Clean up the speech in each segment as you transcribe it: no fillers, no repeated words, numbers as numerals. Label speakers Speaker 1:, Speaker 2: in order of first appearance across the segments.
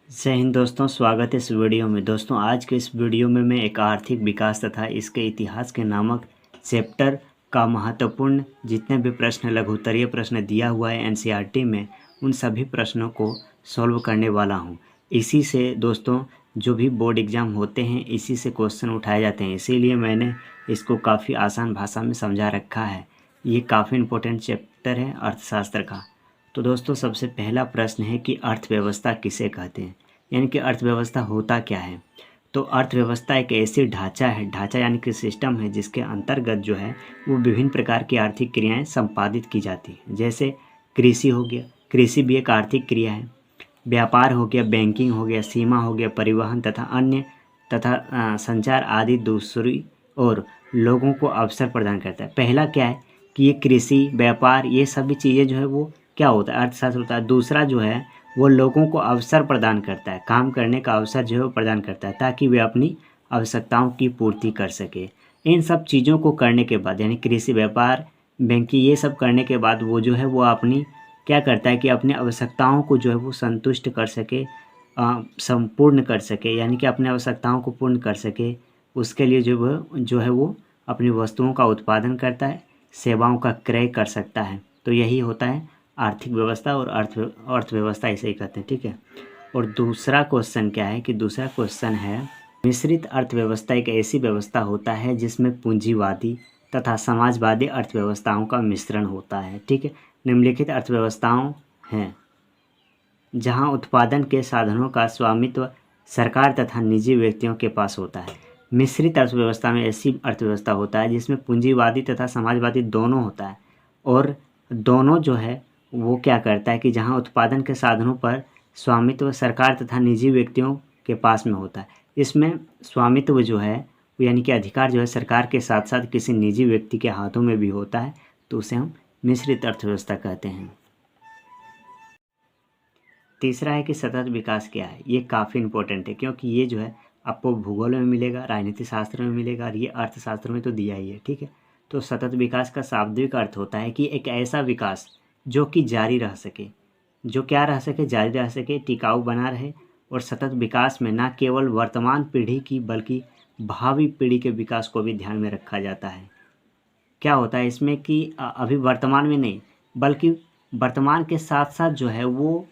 Speaker 1: जय हिंद दोस्तों, स्वागत है इस वीडियो में। दोस्तों आज के इस वीडियो में मैं एक आर्थिक विकास तथा इसके इतिहास के नामक चैप्टर का महत्वपूर्ण जितने भी प्रश्न लघु उत्तरीय प्रश्न दिया हुआ है एनसीईआरटी में, उन सभी प्रश्नों को सॉल्व करने वाला हूं। इसी से दोस्तों जो भी बोर्ड एग्ज़ाम होते हैं इसी से क्वेश्चन उठाए जाते हैं, इसीलिए मैंने इसको काफ़ी आसान भाषा में समझा रखा है। ये काफ़ी इम्पोर्टेंट चैप्टर है अर्थशास्त्र का। तो दोस्तों सबसे पहला प्रश्न है कि अर्थव्यवस्था किसे कहते हैं, यानी कि अर्थव्यवस्था होता क्या है। तो अर्थव्यवस्था एक ऐसी ढांचा यानी कि सिस्टम है जिसके अंतर्गत जो है वो विभिन्न प्रकार की आर्थिक क्रियाएं संपादित की जाती हैं। जैसे कृषि हो गया, कृषि भी एक आर्थिक क्रिया है। व्यापार हो गया, बैंकिंग हो गया, सीमा हो गया, परिवहन तथा अन्य तथा संचार आदि दूसरी और लोगों को अवसर प्रदान करता है। पहला क्या है कि ये कृषि, व्यापार, ये सभी चीज़ें जो है वो क्या होता है, अर्थशास्त्र होता है। दूसरा जो है वो लोगों को अवसर प्रदान करता है, काम करने का अवसर जो है वो प्रदान करता है ताकि वे अपनी आवश्यकताओं की पूर्ति कर सके। इन सब चीज़ों को करने के बाद यानी कृषि, व्यापार, बैंकिंग, ये सब करने के बाद वो जो है वो अपनी क्या करता है कि अपनी आवश्यकताओं को जो है वो संतुष्ट कर सके, संपूर्ण कर सके, यानी कि अपनी आवश्यकताओं को पूर्ण कर सके। उसके लिए जो है वो अपनी वस्तुओं का उत्पादन करता है, सेवाओं का क्रय कर सकता है। तो यही होता है आर्थिक व्यवस्था और अर्थव्यवस्था इसे ही कहते हैं, ठीक है। और दूसरा क्वेश्चन क्या है कि दूसरा क्वेश्चन है मिश्रित अर्थव्यवस्था एक ऐसी व्यवस्था होता है जिसमें पूंजीवादी तथा समाजवादी अर्थव्यवस्थाओं का मिश्रण होता है, ठीक है। निम्नलिखित अर्थव्यवस्थाओं हैं जहां उत्पादन के साधनों का स्वामित्व सरकार तथा निजी व्यक्तियों के पास होता है। मिश्रित अर्थव्यवस्था में ऐसी अर्थव्यवस्था होता है जिसमें पूंजीवादी तथा समाजवादी दोनों होता है, और दोनों जो है वो क्या करता है कि जहां उत्पादन के साधनों पर स्वामित्व सरकार तथा निजी व्यक्तियों के पास में होता है। इसमें स्वामित्व जो है यानी कि अधिकार जो है सरकार के साथ साथ किसी निजी व्यक्ति के हाथों में भी होता है, तो उसे हम मिश्रित अर्थव्यवस्था कहते हैं। तीसरा है कि सतत विकास क्या है। ये काफ़ी इंपॉर्टेंट है क्योंकि ये जो है आपको भूगोल में मिलेगा, राजनीति शास्त्र में मिलेगा, और ये अर्थशास्त्र में तो दिया ही है, ठीक है। तो सतत विकास का शाब्दिक अर्थ होता है कि एक ऐसा विकास जो कि जारी रह सके, जो क्या रह सके, जारी रह सके, टिकाऊ बना रहे। और सतत विकास में न केवल वर्तमान पीढ़ी की बल्कि भावी पीढ़ी के विकास को भी ध्यान में रखा जाता है। क्या होता है इसमें कि अभी वर्तमान में नहीं बल्कि वर्तमान के साथ साथ जो है वो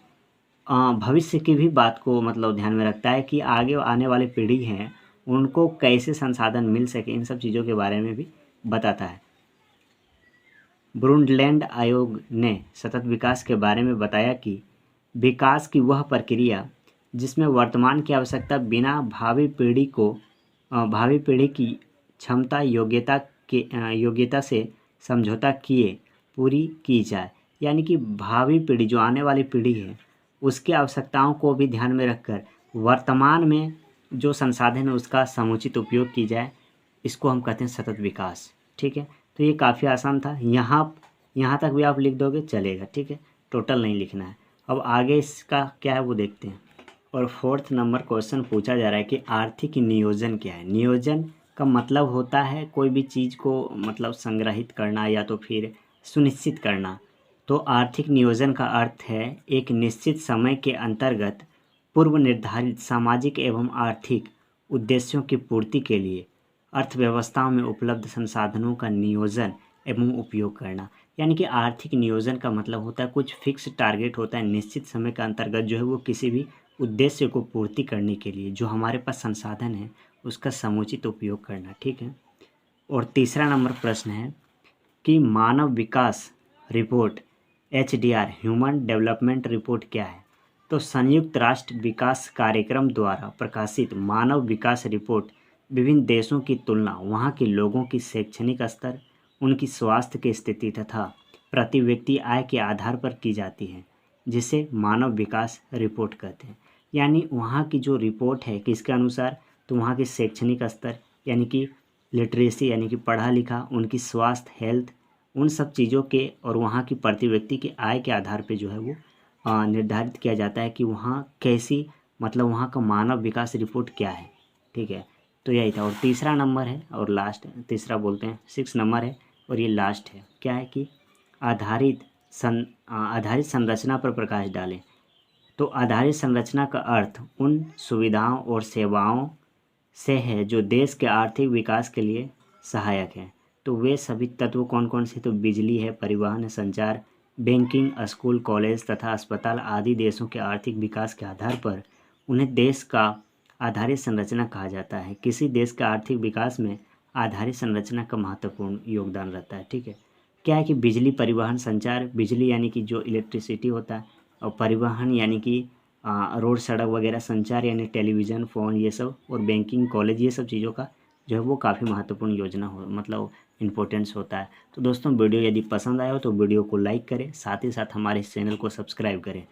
Speaker 1: भविष्य की भी बात को मतलब ध्यान में रखता है कि आगे आने वाली पीढ़ी हैं उनको कैसे संसाधन मिल सके, इन सब चीज़ों के बारे में भी बताता है। ब्रूंडलैंड आयोग ने सतत विकास के बारे में बताया कि विकास की वह प्रक्रिया जिसमें वर्तमान की आवश्यकता बिना भावी पीढ़ी की क्षमता योग्यता से समझौता किए पूरी की जाए। यानी कि भावी पीढ़ी जो आने वाली पीढ़ी है उसकी आवश्यकताओं को भी ध्यान में रखकर वर्तमान में जो संसाधन है उसका समुचित उपयोग की जाए। इसको हम कहते हैं सतत विकास, ठीक है। तो ये काफ़ी आसान था, यहाँ तक भी आप लिख दोगे चलेगा, ठीक है। टोटल नहीं लिखना है। अब आगे इसका क्या है वो देखते हैं। और फोर्थ नंबर क्वेश्चन पूछा जा रहा है कि आर्थिक नियोजन क्या है। नियोजन का मतलब होता है कोई भी चीज़ को मतलब संग्रहित करना या तो फिर सुनिश्चित करना। तो आर्थिक नियोजन का अर्थ है एक निश्चित समय के अंतर्गत पूर्व निर्धारित सामाजिक एवं आर्थिक उद्देश्यों की पूर्ति के लिए अर्थव्यवस्थाओं में उपलब्ध संसाधनों का नियोजन एवं उपयोग करना। यानी कि आर्थिक नियोजन का मतलब होता है कुछ फिक्स टारगेट होता है, निश्चित समय के अंतर्गत जो है वो किसी भी उद्देश्य को पूर्ति करने के लिए जो हमारे पास संसाधन है उसका समुचित उपयोग करना, ठीक है। और तीसरा नंबर प्रश्न है कि मानव विकास report HDR human development report क्या है। तो संयुक्त राष्ट्र विकास कार्यक्रम द्वारा प्रकाशित मानव विकास रिपोर्ट विभिन्न देशों की तुलना, वहाँ के लोगों की शैक्षणिक स्तर, उनकी स्वास्थ्य की स्थिति तथा प्रति व्यक्ति आय के आधार पर की जाती है, जिसे मानव विकास रिपोर्ट कहते हैं। यानी वहाँ की जो रिपोर्ट है किसके अनुसार, तो वहाँ के शैक्षणिक स्तर यानी कि लिटरेसी यानी कि पढ़ा लिखा, उनकी स्वास्थ्य हेल्थ, उन सब चीज़ों के और वहाँ की प्रति व्यक्ति की आय के आधार पे जो है वो निर्धारित किया जाता है कि वहाँ कैसी मतलब वहाँ का मानव विकास रिपोर्ट क्या है, ठीक है। तो यही था। और तीसरा नंबर है और लास्ट, तीसरा बोलते हैं 6 नंबर है और ये लास्ट है, क्या है कि आधारित संरचना पर प्रकाश डालें। तो आधारित संरचना का अर्थ उन सुविधाओं और सेवाओं से है जो देश के आर्थिक विकास के लिए सहायक है। तो वे सभी तत्व कौन कौन से? तो बिजली है, परिवहन है, संचार, बैंकिंग, स्कूल, कॉलेज तथा अस्पताल आदि देशों के आर्थिक विकास के आधार पर उन्हें देश का आधारित संरचना कहा जाता है। किसी देश के आर्थिक विकास में आधारित संरचना का महत्वपूर्ण योगदान रहता है। ठीक है, क्या है कि बिजली, परिवहन, संचार, बिजली यानी कि जो इलेक्ट्रिसिटी होता है, और परिवहन यानी कि रोड, सड़क वगैरह, संचार यानी टेलीविज़न, फ़ोन, ये सब, और बैंकिंग, कॉलेज, ये सब चीज़ों का जो है वो काफ़ी महत्वपूर्ण योजना हो मतलब इम्पोर्टेंस होता है। तो दोस्तों वीडियो यदि पसंद आया हो तो वीडियो को लाइक करें, साथ ही साथ हमारे इस चैनल को सब्सक्राइब करें।